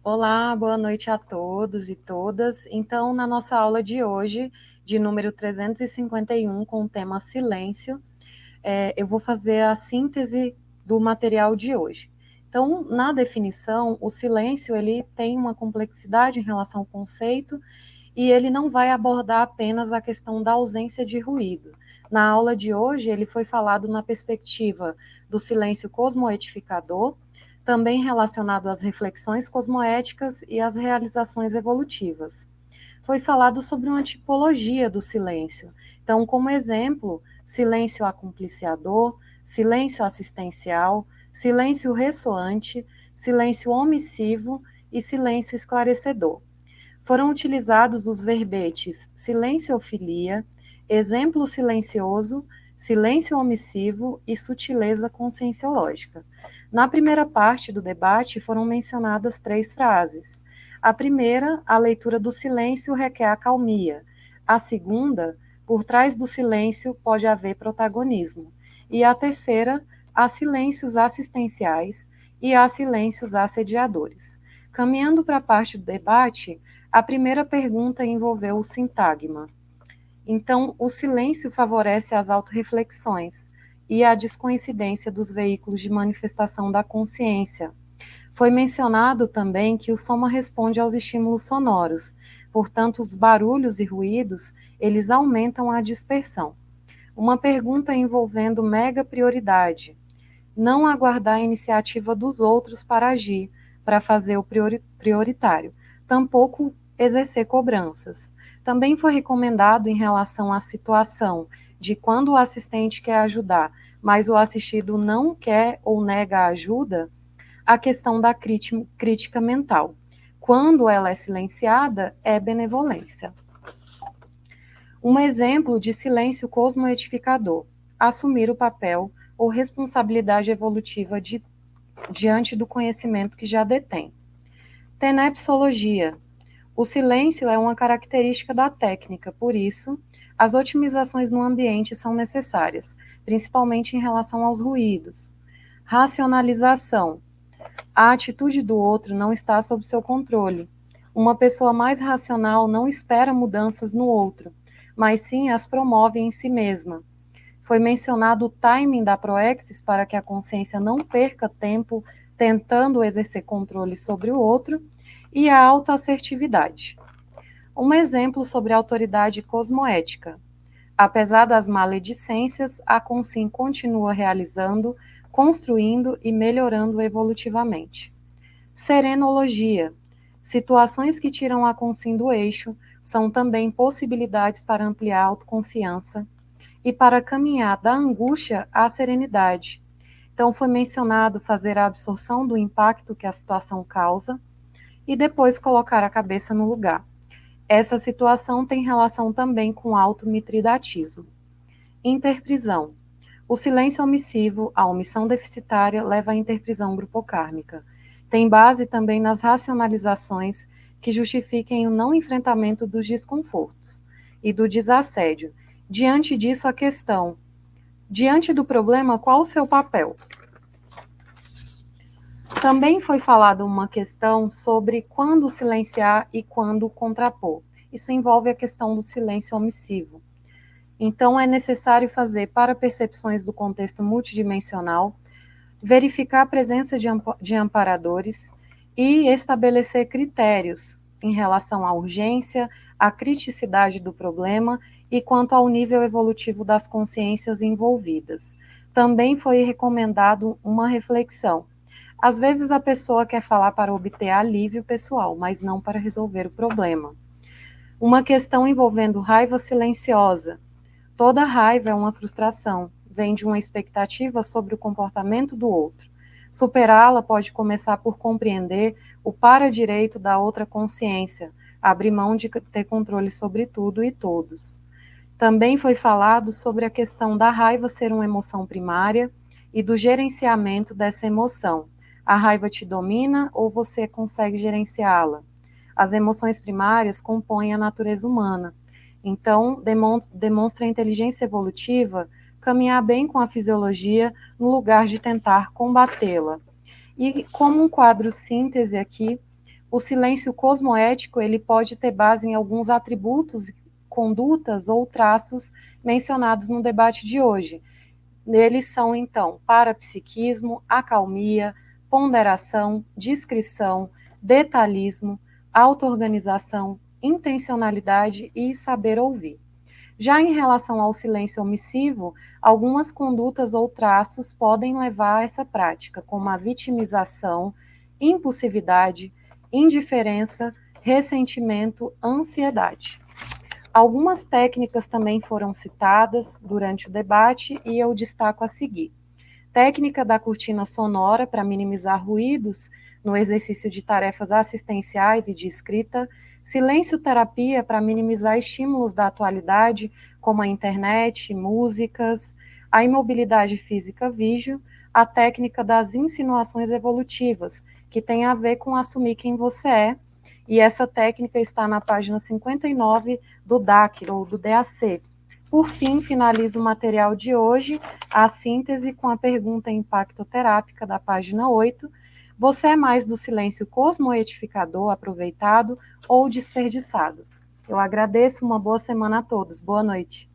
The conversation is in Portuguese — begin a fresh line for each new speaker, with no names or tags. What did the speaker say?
Olá, boa noite a todos e todas. Então, na nossa aula de hoje, de número 351, com o tema silêncio, eu vou fazer a síntese do material de hoje. Então, na definição, o silêncio ele tem uma complexidade em relação ao conceito e ele não vai abordar apenas a questão da ausência de ruído. Na aula de hoje, ele foi falado na perspectiva do silêncio cosmoetificador, também relacionado às reflexões cosmoéticas e às realizações evolutivas. Foi falado sobre uma tipologia do silêncio. Então, como exemplo, silêncio acompliciador, silêncio assistencial, silêncio ressoante, silêncio omissivo e silêncio esclarecedor. Foram utilizados os verbetes silenciofilia, exemplo silencioso, silêncio omissivo e sutileza conscienciológica. Na primeira parte do debate foram mencionadas 3 frases. A primeira, a leitura do silêncio requer acalmia. A segunda, por trás do silêncio pode haver protagonismo. E a terceira, há silêncios assistenciais e há silêncios assediadores. Caminhando para a parte do debate, a primeira pergunta envolveu o sintagma. Então, o silêncio favorece as autorreflexões e a descoincidência dos veículos de manifestação da consciência. Foi mencionado também que o soma responde aos estímulos sonoros, portanto, os barulhos e ruídos, eles aumentam a dispersão. Uma pergunta envolvendo mega prioridade. Não aguardar a iniciativa dos outros para agir, para fazer o prioritário. Tampouco exercer cobranças. Também foi recomendado em relação à situação de quando o assistente quer ajudar, mas o assistido não quer ou nega a ajuda, a questão da crítica mental. Quando ela é silenciada, é benevolência. Um exemplo de silêncio cosmoetificador: assumir o papel ou responsabilidade evolutiva diante do conhecimento que já detém. Tenepsologia: o silêncio é uma característica da técnica, por isso, as otimizações no ambiente são necessárias, principalmente em relação aos ruídos. Racionalização: a atitude do outro não está sob seu controle. Uma pessoa mais racional não espera mudanças no outro, mas sim as promove em si mesma. Foi mencionado o timing da proexis para que a consciência não perca tempo tentando exercer controle sobre o outro, e a autoassertividade. Um exemplo sobre a autoridade cosmoética. Apesar das maledicências, a Consim continua realizando, construindo e melhorando evolutivamente. Serenologia. Situações que tiram a Consim do eixo são também possibilidades para ampliar a autoconfiança e para caminhar da angústia à serenidade. Então, foi mencionado fazer a absorção do impacto que a situação causa e depois colocar a cabeça no lugar. Essa situação tem relação também com automitridatismo. Interprisão. O silêncio omissivo, a omissão deficitária, leva à interprisão grupocármica. Tem base também nas racionalizações que justifiquem o não enfrentamento dos desconfortos e do desassédio. Diante disso, a questão: diante do problema, qual o seu papel? Também foi falada uma questão sobre quando silenciar e quando contrapor. Isso envolve a questão do silêncio omissivo. Então, é necessário fazer, para percepções do contexto multidimensional, verificar a presença de amparadores e estabelecer critérios em relação à urgência, à criticidade do problema e quanto ao nível evolutivo das consciências envolvidas. Também foi recomendado uma reflexão. Às vezes a pessoa quer falar para obter alívio pessoal, mas não para resolver o problema. Uma questão envolvendo raiva silenciosa. Toda raiva é uma frustração, vem de uma expectativa sobre o comportamento do outro. Superá-la pode começar por compreender o para-direito da outra consciência, abrir mão de ter controle sobre tudo e todos. Também foi falado sobre a questão da raiva ser uma emoção primária e do gerenciamento dessa emoção. A raiva te domina ou você consegue gerenciá-la? As emoções primárias compõem a natureza humana. Então, demonstra a inteligência evolutiva caminhar bem com a fisiologia no lugar de tentar combatê-la. E como um quadro síntese aqui, O silêncio cosmoético, ele pode ter base em alguns atributos, condutas ou traços mencionados no debate de hoje. Neles são, então, parapsiquismo, acalmia, ponderação, discrição, detalhismo, auto-organização, intencionalidade e saber ouvir. Já em relação ao silêncio omissivo, algumas condutas ou traços podem levar a essa prática, como a vitimização, impulsividade, indiferença, ressentimento, ansiedade. Algumas técnicas também foram citadas durante o debate e eu destaco a seguir. Técnica da cortina sonora para minimizar ruídos no exercício de tarefas assistenciais e de escrita, silêncio-terapia para minimizar estímulos da atualidade, como a internet, músicas, a imobilidade física vígio, a técnica das insinuações evolutivas, que tem a ver com assumir quem você é, e essa técnica está na página 59 do DAC, ou do DAC. Por fim, finalizo o material de hoje, a síntese com a pergunta impactoterápica da página 8. Você é mais do silêncio cosmoetificador, aproveitado ou desperdiçado? Eu agradeço, uma boa semana a todos. Boa noite.